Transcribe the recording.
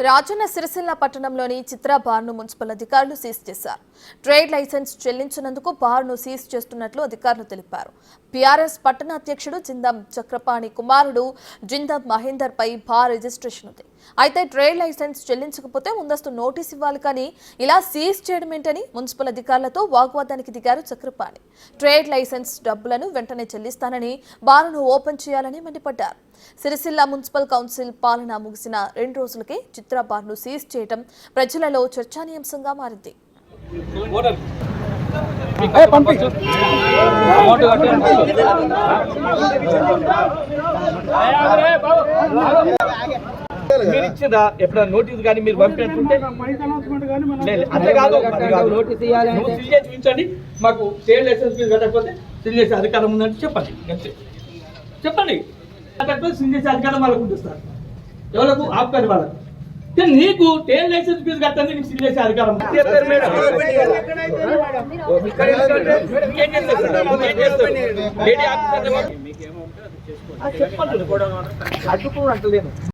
రాజన్న సిరిసిల్ల పట్టణంలోని చిత్ర బార్ను మున్సిపల్ అధికారులు సీజ్ చేశారు. ట్రేడ్ లైసెన్స్ చెల్లించినందుకు బార్ను సీజ్ చేస్తున్నట్లు అధికారులు తెలిపారు. పీఆర్ఎస్ పట్టణ అధ్యక్షుడు జిందం చక్రపాణి కుమారుడు జిందం మహేందర్ పై బార్ రిజిస్ట్రేషన్ ఉంది. అయితే ట్రేడ్ లైసెన్స్ చెల్లించకపోతే ముందస్తు నోటీస్ ఇవ్వాలి, కానీ ఇలా సీజ్ చేయడం ఏంటని మున్సిపల్ అధికారులతో వాగ్వాదానికి దిగారు చక్రపాణి. ట్రేడ్ లైసెన్స్ డబ్బులను వెంటనే చెల్లిస్తానని, బార్ను ఓపెన్ చేయాలని మండిపడ్డారు. సిరిసిల్ల మున్సిపల్ కౌన్సిల్ పాలన ముగిసిన 2 రోజులకే చిత్ర బార్ను సీజ్ చేయడం ప్రజలలో చర్చానీయాంశంగా మారింది. మీరు ఇచ్చిందా ఎప్పుడైనా నోటీస్ కానీ మీరు పంపినట్టుంటే అంతే కాదు, నువ్వు సీల్ చేసి ఉంచండి, మాకు సేల్ లైసెన్స్ ఫీజు కట్టకపోతే సీల్ చేసే అధికారం ఉందంటే చెప్పండి, అంతే చెప్పండి. కట్టకపోతే సీల్ చేసే అధికారం వాళ్ళకు ఉంటుంది సార్, ఎవరికి ఆపుకొని వాళ్ళకు. నీకు టేల్ లైసెన్స్ ఫీజు కట్టండి, నీకు సీల్ చేసే అధికారం చెప్పండి. అడ్డుకో అంటలేను.